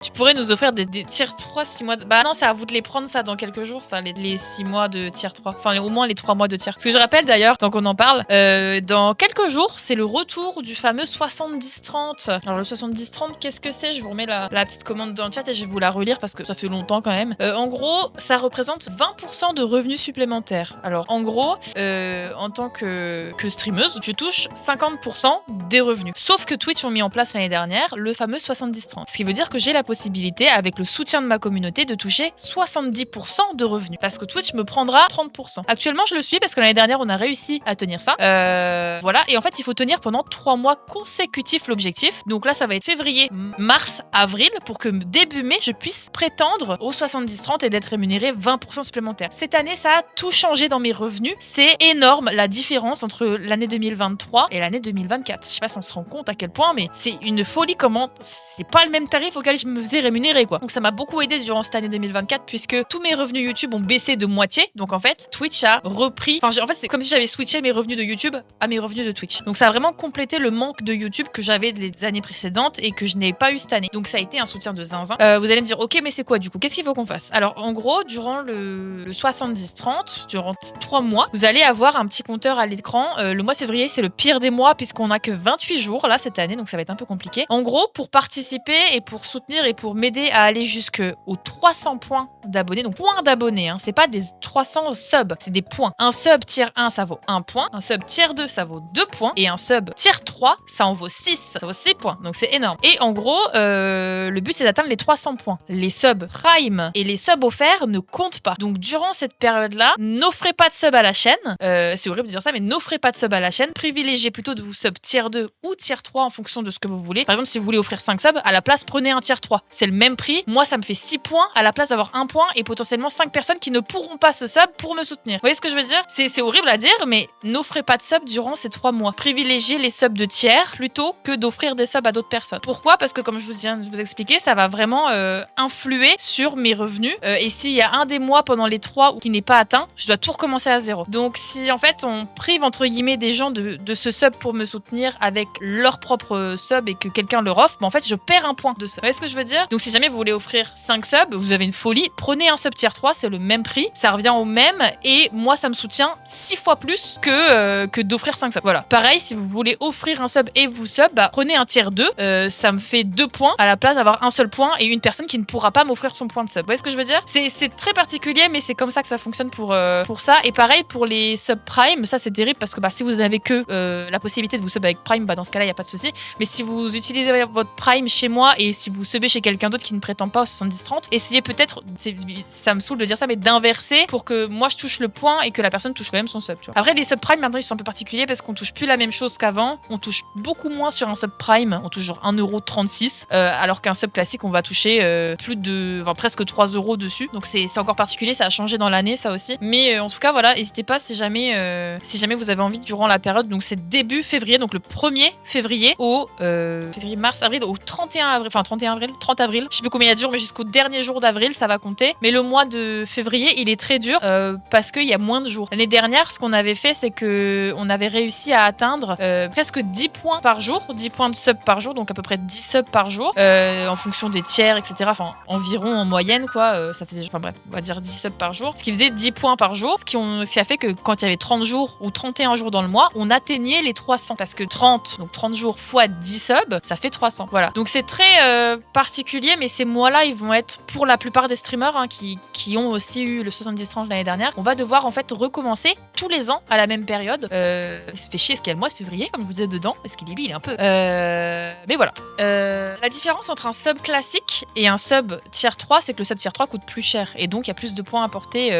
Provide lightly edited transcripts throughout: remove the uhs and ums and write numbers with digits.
Tu pourrais nous offrir des tier 3 6 mois Bah non, c'est à vous de les prendre ça dans quelques jours, ça, les 6 mois de tier 3. Enfin, au moins les 3 mois de tier. Parce que je rappelle d'ailleurs, tant qu'on en parle, dans quelques jours, c'est le retour du fameux 70-30. Alors le 70-30, qu'est-ce que c'est? Je vous remets la petite commande dans le chat et je vais vous la relire parce que ça fait longtemps quand même. En gros, ça représente 20% de revenus supplémentaires. Alors en gros, en tant que streameuse, je touche 50% des revenus. Sauf que Twitch ont mis en place l'année dernière le fameux 70-30. Ce qui veut dire que j'ai la possibilité, avec le soutien de ma communauté, de toucher 70% de revenus. Parce que Twitch me prendra 30%. Actuellement, je le suis parce que l'année dernière, on a réussi à tenir ça. Voilà. Et en fait, il faut tenir pendant 3 mois consécutifs l'objectif. Donc là, ça va être février, mars, avril, pour que début mai, je puisse prétendre au 70-30 et d'être rémunéré 20% supplémentaire. Cette année, ça a tout changé dans mes revenus. C'est énorme la différence entre l'année 2023 et l'année 2024. Je sais pas si on se rend compte à quel point, mais c'est une folie comment c'est pas le même tarif auquel je me faisais rémunérer, quoi. Donc ça m'a beaucoup aidé durant cette année 2024 puisque tous mes revenus YouTube ont baissé de moitié. Donc en fait, Twitch a repris. Enfin, en fait, c'est comme si j'avais switché mes revenus de YouTube à mes revenus de Twitch. Donc ça a vraiment complété le manque de YouTube que j'avais les années précédentes et que je n'ai pas eu cette année. Donc ça a été un soutien de zinzin. Vous allez me dire, ok, mais c'est quoi du coup? Qu'est-ce qu'il faut qu'on fasse? Alors en gros, durant le 70-30, durant 3 mois, vous allez avoir un petit compteur à l'écran. Le mois de février, c'est le pire des mois puisqu'on a que 28 jours là cette année, donc ça va être un peu compliqué. En gros, pour participer et pour soutenir et pour m'aider à aller jusqu'aux 300 points d'abonnés, donc points d'abonnés, hein, c'est pas des 300 subs, c'est des points. Un sub tier 1, ça vaut 1 point, un sub tier 2, ça vaut 2 points, et un sub tier 3, ça en vaut 6, ça vaut 6 points, donc c'est énorme. Et en gros, le but c'est d'atteindre les 300 points. Les subs prime et les subs offerts ne comptent pas. Donc durant cette période-là, n'offrez pas de sub à la chaîne, c'est horrible de dire ça, mais n'offrez pas de sub à la chaîne, privilégiez plutôt de vous sub tier 2 ou tier 3 en fonction de ce que vous voulez. Par exemple, si vous voulez offrir 5 subs, à la place prenez un tier 3. C'est le même prix, moi ça me fait 6 points à la place d'avoir 1 point et potentiellement 5 personnes qui ne pourront pas se sub pour me soutenir. Vous voyez ce que je veux dire? C'est horrible à dire, mais n'offrez pas de sub durant ces 3 mois. Privilégiez les subs de tiers plutôt que d'offrir des subs à d'autres personnes. Pourquoi? Parce que comme je vous viens de vous expliquer, ça va vraiment influer sur mes revenus. Et s'il y a un des mois pendant les 3 qui n'est pas atteint, je dois tout recommencer à zéro. Donc si en fait on prive entre guillemets des gens de ce sub pour me soutenir avec leur propre sub et que quelqu'un leur offre, en fait je perds un point de sub. Vous voyez ce que je veux dire? Donc si jamais vous voulez offrir 5 subs, vous avez une folie, prenez un sub tier 3, c'est le même prix, ça revient au même et moi ça me soutient 6 fois plus que d'offrir 5 subs. Voilà. Pareil, si vous voulez offrir un sub et vous sub, prenez un tier 2, ça me fait 2 points à la place d'avoir un seul point et une personne qui ne pourra pas m'offrir son point de sub. Vous voyez ce que je veux dire? C'est très particulier, mais c'est comme ça que ça fonctionne pour ça. Et pareil pour les sub prime, ça c'est terrible parce que si vous n'avez que la possibilité de vous sub avec prime, dans ce cas-là il n'y a pas de souci. Mais si vous utilisez votre prime chez moi et si vous subez chez quelqu'un d'autre qui ne prétend pas au 70-30, essayez peut-être, ça me saoule de dire ça, mais d'inverser pour que moi je touche le point et que la personne touche quand même son sub. Tu vois. Après les sub prime maintenant ils sont un peu particuliers parce qu'on touche plus la même chose qu'avant. On touche beaucoup moins sur un sub prime, on touche genre 1,36€, alors qu'un sub classique on va toucher presque 3€ dessus. Donc c'est encore particulier, ça a changé dans l'année ça aussi. Mais en tout cas voilà, n'hésitez pas si jamais vous avez envie durant la période, donc c'est début février, donc le 1er février au février, mars, avril, au 31 avril, 30 avril, je sais plus combien il y a de jours, mais jusqu'au dernier jour d'avril ça va compter. Mais le mois de février il est très dur parce qu'il y a moins de jours. L'année dernière ce qu'on avait fait c'est que on avait réussi à atteindre presque 10 points par jour, 10 points de sub par jour, donc à peu près 10 subs par jour en fonction des tiers, etc. Enfin environ en moyenne quoi, ça faisait, on va dire 10 subs par jour, ce qui faisait 10 points par jour, ce qui a fait que quand il y avait 30 jours ou 31 jours dans le mois, on atteignait les 300 parce que 30 jours fois 10 subs, ça fait 300. Voilà. Donc c'est très particulier, mais ces mois-là, ils vont être pour la plupart des streamers qui ont aussi eu le 70-30 l'année dernière. On va devoir en fait recommencer tous les ans à la même période. Ça fait chier ce qu'il y a le mois de février, comme je vous disais dedans, parce qu'il est un peu. Mais voilà. La différence entre un sub classique et un sub tier 3, c'est que le sub tier 3 coûte plus cher et donc il y a plus de points apportés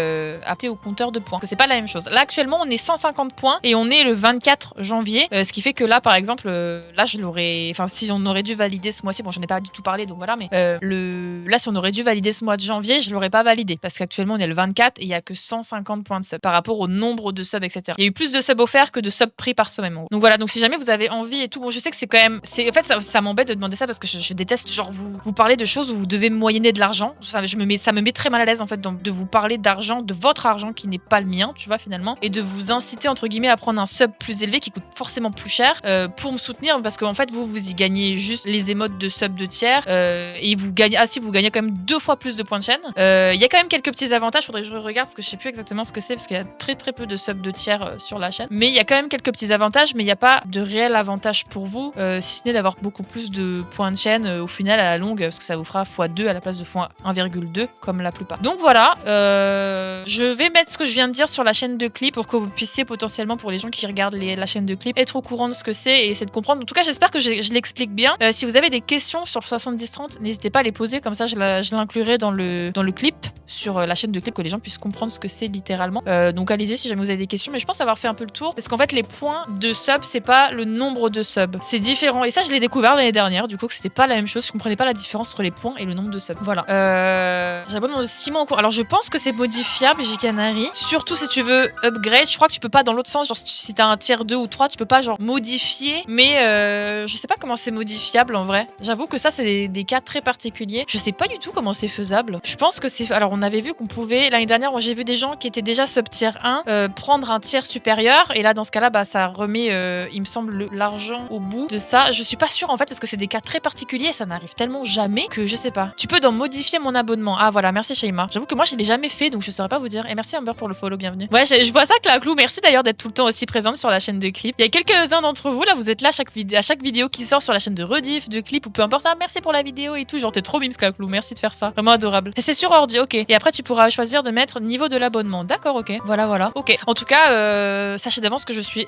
au compteur de points. Parce que c'est pas la même chose. Là actuellement on est 150 points et on est le 24 janvier, ce qui fait que là par exemple, là je l'aurais, enfin si on aurait dû valider ce mois-ci, bon j'en ai pas du tout parlé donc voilà, mais là si on aurait dû valider ce mois de janvier, je l'aurais pas validé parce qu'actuellement on est le 24 et il y a que 150 points de sub par rapport au nombre de subs, etc. Il y a eu plus de subs offerts que de subs pris par semaine. Donc voilà, donc si jamais vous avez envie et tout, bon je sais que c'est quand même, en fait ça m'embête de demander ça parce que je déteste genre vous parler de choses où vous devez me moyenner de l'argent. Ça me met très mal à l'aise en fait de vous parler d'argent, de votre argent qui n'est pas le mien, tu vois finalement, et de vous inciter entre guillemets à prendre un sub plus élevé qui coûte forcément plus cher pour me soutenir parce qu'en fait vous y gagnez juste les émotes de sub de tiers et vous gagnez, ah si, vous gagnez quand même 2 fois plus de points de chaîne. Il y a quand même quelques petits avantages, faudrait que je regarde parce que je sais plus exactement ce que c'est parce qu'il y a très peu de subs de tiers sur la chaîne. Mais il y a quand même quelques petits avantages, mais il n'y a pas de réel avantage pour vous, si ce n'est d'avoir beaucoup plus de points de chaîne au final à la longue, parce que ça vous fera x2 à la place de x1,2 comme la plupart. Donc voilà, je vais mettre ce que je viens de dire sur la chaîne de clips pour que vous puissiez potentiellement, pour les gens qui regardent la chaîne de clips, être au courant de ce que c'est et essayer de comprendre. En tout cas, j'espère que je l'explique bien. Si vous avez des questions sur le 70-30, n'hésitez pas à les poser, comme ça je l'inclurai dans le clip sur la chaîne de clips, que les gens puissent comprendre ce que c'est littéralement. Donc allez-y si jamais vous avez des questions, mais je pense avoir fait un peu le tour, parce qu'en fait les points de sub, c'est pas le nombre de subs, c'est différent. Et ça, je l'ai découvert l'année dernière, du coup, que c'était pas la même chose. Je comprenais pas la différence entre les points et le nombre de subs. Voilà. J'abonne de 6 mois en cours. Alors je pense que c'est modifiable, J-Canary. Surtout si tu veux upgrade. Je crois que tu peux pas dans l'autre sens, genre si t'as un tiers 2 ou 3, tu peux pas genre modifier. Mais je sais pas comment c'est modifiable en vrai. J'avoue que ça, c'est des cas très particuliers. Je sais pas du tout comment c'est faisable. Je pense que c'est... Alors on avait vu qu'on pouvait... L'année dernière, moi j'ai vu des gens qui étaient déjà sub tier 1 prendre un tiers supérieur. Et là, dans ce cas-là, bah, ça remet, il me semble, l'argent au bout de ça. Je suis pas sûre en fait, parce que c'est des cas très particuliers et ça n'arrive tellement jamais que je sais pas. Tu peux donc modifier mon abonnement. Ah voilà, merci Shaima. J'avoue que moi je l'ai jamais fait, donc je saurais pas vous dire. Et merci Amber pour le follow, bienvenue. Ouais, je vois ça, Claclou. Merci d'ailleurs d'être tout le temps aussi présente sur la chaîne de clips. Il y a quelques-uns d'entre vous là, vous êtes là à chaque vidéo qui sort sur la chaîne de rediff, de clip ou peu importe. Ah, merci pour la vidéo et tout. Genre t'es trop mimes, Claclou. Merci de faire ça. Vraiment adorable. Et c'est sur ordi, ok. Et après tu pourras choisir de mettre niveau de l'abonnement. D'accord, ok. Voilà. Ok. En tout cas, sachez d'avance que je suis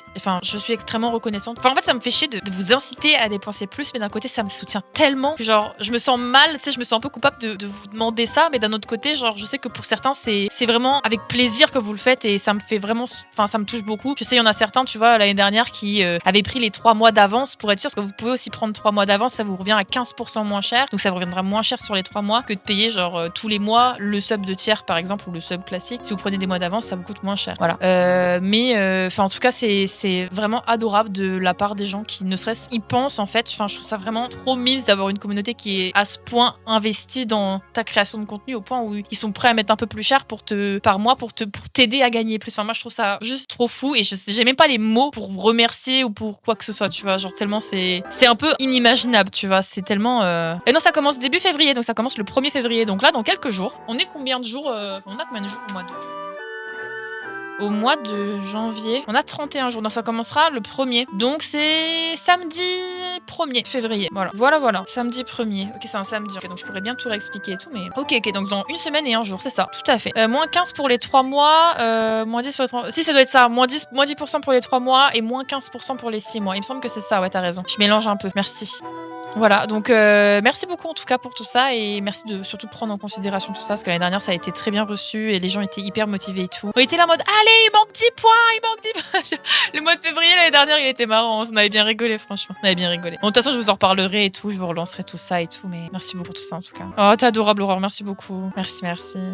extrêmement reconnaissante. Enfin en fait ça me fait chier de vous inciter à dépenser plus, mais d'un côté ça me soutient tellement que genre je me sens mal, tu sais, je me sens un peu coupable de vous demander ça, mais d'un autre côté genre je sais que pour certains c'est vraiment avec plaisir que vous le faites et ça me fait vraiment, enfin ça me touche beaucoup. Je sais il y en a certains, tu vois, l'année dernière qui avaient pris les 3 mois d'avance pour être sûr, parce que vous pouvez aussi prendre 3 mois d'avance, ça vous revient à 15% moins cher, donc ça vous reviendra moins cher sur les 3 mois que de payer genre tous les mois le sub de tiers par exemple ou le sub classique. Si vous prenez des mois d'avance, ça vous coûte moins cher. Voilà. Mais en tout cas c'est vraiment adorable de la part des gens qui ne serait-ce y pensent en fait. Enfin je trouve ça vraiment trop mimes d'avoir une communauté qui est à ce point investie dans ta création de contenu, au point où ils sont prêts à mettre un peu plus cher par mois pour t'aider à gagner plus. Enfin moi je trouve ça juste trop fou et j'ai même pas les mots pour vous remercier ou pour quoi que ce soit, tu vois, genre tellement c'est un peu inimaginable, tu vois, c'est tellement Et non, ça commence début février, donc ça commence le 1er février, donc là dans quelques jours. On est combien de jours on a combien de jours au mois de janvier? On a 31 jours, donc ça commencera le 1er. Donc c'est samedi 1er février. Voilà. Samedi 1er. Ok, c'est un samedi. Okay, donc je pourrais bien tout réexpliquer et tout, mais... Ok, donc dans 1 semaine et 1 jour, c'est ça. Tout à fait. Moins 15 pour les 3 mois, moins 10 pour les 3 mois. Si, ça doit être ça. Moins 10% pour les 3 mois et moins 15% pour les 6 mois. Il me semble que c'est ça, ouais, t'as raison. Je mélange un peu. Merci. Voilà, donc merci beaucoup en tout cas pour tout ça et merci de surtout prendre en considération tout ça parce que l'année dernière ça a été très bien reçu et les gens étaient hyper motivés et tout. On était là en mode allez, il manque 10 points. Le mois de février l'année dernière il était marrant, on avait bien rigolé franchement. On avait bien rigolé. Bon, de toute façon je vous en reparlerai et tout, je vous relancerai tout ça et tout, mais merci beaucoup pour tout ça en tout cas. Oh, t'es adorable Aurore, merci beaucoup. Merci.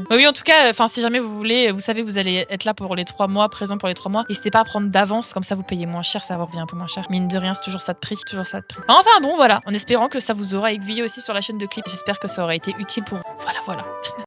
Bah oui, en tout cas, enfin si jamais vous voulez, vous savez que vous allez être là pour les 3 mois, présent pour les 3 mois. N'hésitez pas à prendre d'avance, comme ça vous payez moins cher, ça vous revient un peu moins cher. Mine de rien, c'est toujours ça de prix, Enfin bon, voilà, en espérant que ça vous aura aiguillé aussi sur la chaîne de clips. J'espère que ça aura été utile pour vous. Voilà.